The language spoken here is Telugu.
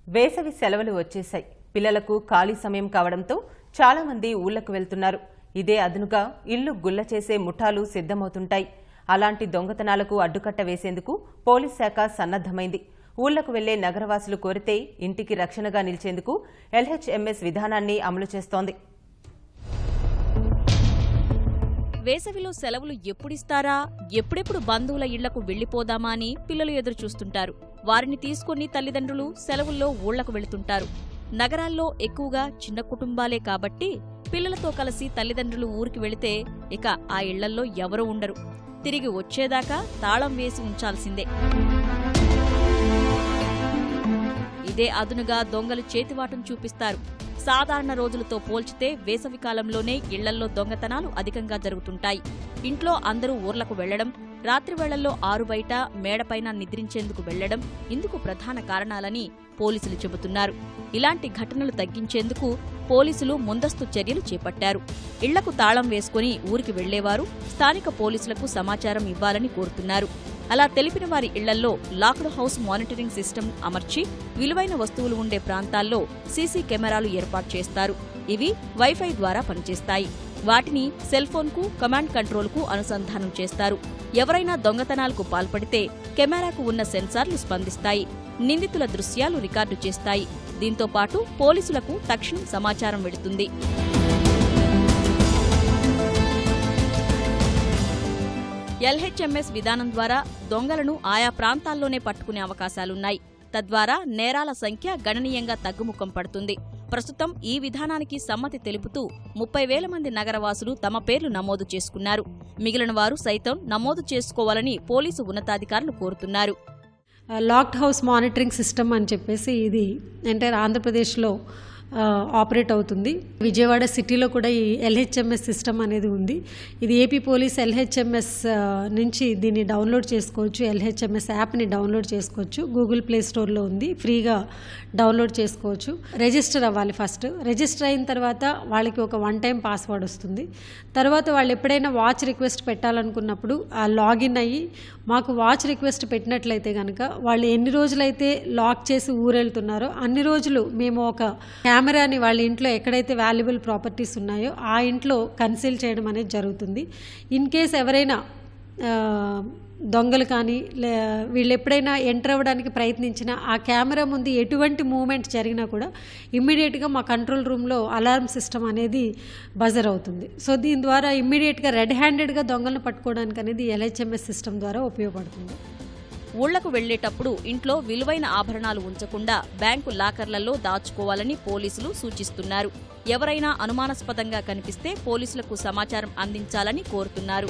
వేసవి సెలవులు వచ్చేశాయి. పిల్లలకు ఖాళీ సమయం కావడంతో చాలా మంది ఊళ్లకు వెళ్తున్నారు. ఇదే అదునుగా ఇల్లు గుల్ల చేసే ముఠాలు సిద్ధమవుతుంటాయి. అలాంటి దొంగతనాలకు అడ్డుకట్ట వేసేందుకు పోలీస్ శాఖ సన్నద్ధమైంది. ఊళ్లకు వెళ్లే నగరవాసులు కోరితే ఇంటికి రక్షణగా నిలిచేందుకు LHMS విధానాన్ని అమలు చేస్తోంది. వేసవిలో సెలవులు ఎప్పుడిస్తారా, ఎప్పుడెప్పుడు బంధువుల ఇళ్లకు వెళ్లిపోదామా అని పిల్లలు ఎదురుచూస్తుంటారు. వారిని తీసుకుని తల్లిదండ్రులు సెలవుల్లో ఊళ్లకు వెళుతుంటారు. నగరాల్లో ఎక్కువగా చిన్న కుటుంబాలే కాబట్టి పిల్లలతో కలిసి తల్లిదండ్రులు ఊరికి వెళితే ఇక ఆ ఇళ్లల్లో ఎవరూ ఉండరు. తిరిగి వచ్చేదాకా తాళం వేసి ఉంచాల్సిందే. ఇదే అదునుగా దొంగలు చేతివాటం చూపిస్తారు. సాధారణ రోజులతో పోల్చితే వేసవికాలంలోనే ఇళ్లల్లో దొంగతనాలు అధికంగా జరుగుతుంటాయి. ఇంట్లో అందరూ ఊర్లకు వెళ్లడం, రాత్రి వేళల్లో ఆరుబయట మేడపైన నిద్రించేందుకు వెళ్లడం ఇందుకు ప్రధాన కారణాలని పోలీసులు చెబుతున్నారు. ఇలాంటి ఘటనలు తగ్గించేందుకు పోలీసులు ముందస్తు చర్యలు చేపట్టారు. ఇళ్లకు తాళం వేసుకుని ఊరికి వెళ్లేవారు స్థానిక పోలీసులకు సమాచారం ఇవ్వాలని కోరుతున్నారు. అలా తెలిపిన వారి ఇళ్లల్లో లాక్డ్ హౌస్ మానిటరింగ్ సిస్టమ్ అమర్చి విలువైన వస్తువులు ఉండే ప్రాంతాల్లో సీసీ కెమెరాలు ఏర్పాటు చేస్తారు. ఇవి వైఫై ద్వారా పనిచేస్తాయి. వాటిని సెల్ఫోన్కు, కమాండ్ కంట్రోల్కు అనుసంధానం చేస్తారు. ఎవరైనా దొంగతనాలకు పాల్పడితే కెమెరాకు ఉన్న సెన్సార్లు స్పందిస్తాయి. నిందితుల దృశ్యాలు రికార్డు చేస్తాయి. దీంతో పాటు పోలీసులకు తక్షణం సమాచారం వెళుతుంది. LHMS విధానం ద్వారా దొంగలను ఆయా ప్రాంతాల్లోనే పట్టుకునే అవకాశాలున్నాయి. తద్వారా నేరాల సంఖ్య గణనీయంగా తగ్గుముఖం పడుతుంది. ప్రస్తుతం ఈ విధానానికి సమ్మతి తెలుపుతూ 30,000 మంది నగరవాసులు తమ పేర్లు నమోదు చేసుకున్నారు. మిగిలిన వారు సైతం నమోదు చేసుకోవాలని పోలీసు ఉన్నతాధికారులు కోరుతున్నారు. లాక్డ్ హౌస్ మానిటరింగ్ సిస్టమ్ అని చెప్పేసి ఇది ఎంటైర్ ఆంధ్రప్రదేశ్లో ఆపరేట్ అవుతుంది. విజయవాడ సిటీలో కూడా ఈ LHMS సిస్టమ్ అనేది ఉంది. ఇది ఏపీ పోలీస్ LHMS నుంచి దీన్ని డౌన్లోడ్ చేసుకోవచ్చు. LHMS యాప్ని డౌన్లోడ్ చేసుకోవచ్చు. గూగుల్ ప్లే స్టోర్లో ఉంది, ఫ్రీగా డౌన్లోడ్ చేసుకోవచ్చు. రిజిస్టర్ అవ్వాలి. ఫస్ట్ రిజిస్టర్ అయిన తర్వాత వాళ్ళకి ఒక 1 టైం పాస్వర్డ్ వస్తుంది. తర్వాత వాళ్ళు ఎప్పుడైనా వాచ్ రిక్వెస్ట్ పెట్టాలనుకున్నప్పుడు ఆ లాగిన్ అయ్యి మాకు వాచ్ రిక్వెస్ట్ పెట్టినట్లయితే కనుక వాళ్ళు ఎన్ని రోజులైతే లాక్ చేసి ఊరెళ్తున్నారో అన్ని రోజులు మేము ఒక కెమెరాని వాళ్ళ ఇంట్లో ఎక్కడైతే వాల్యుబుల్ ప్రాపర్టీస్ ఉన్నాయో ఆ ఇంట్లో కన్సీల్ చేయడం అనేది జరుగుతుంది. ఇన్ కేస్ ఎవరైనా దొంగలు కానీ వీళ్ళు ఎప్పుడైనా ఎంటర్ అవ్వడానికి ప్రయత్నించినా ఆ కెమెరా ముందు ఎటువంటి మూవ్మెంట్ జరిగినా కూడా ఇమ్మీడియట్గా మా కంట్రోల్ రూమ్లో అలారం సిస్టమ్ అనేది బజర్ అవుతుంది. సో దీని ద్వారా ఇమ్మీడియట్గా రెడ్ హ్యాండెడ్గా దొంగలను పట్టుకోవడానికి అనేది LHMS సిస్టమ్ ద్వారా ఉపయోగపడుతుంది. ఊళ్లకు వెళ్లేటప్పుడు ఇంట్లో విలువైన ఆభరణాలు ఉంచకుండా బ్యాంకు లాకర్లలో దాచుకోవాలని పోలీసులు సూచిస్తున్నారు. ఎవరైనా అనుమానాస్పదంగా కనిపిస్తే పోలీసులకు సమాచారం అందించాలని కోరుతున్నారు.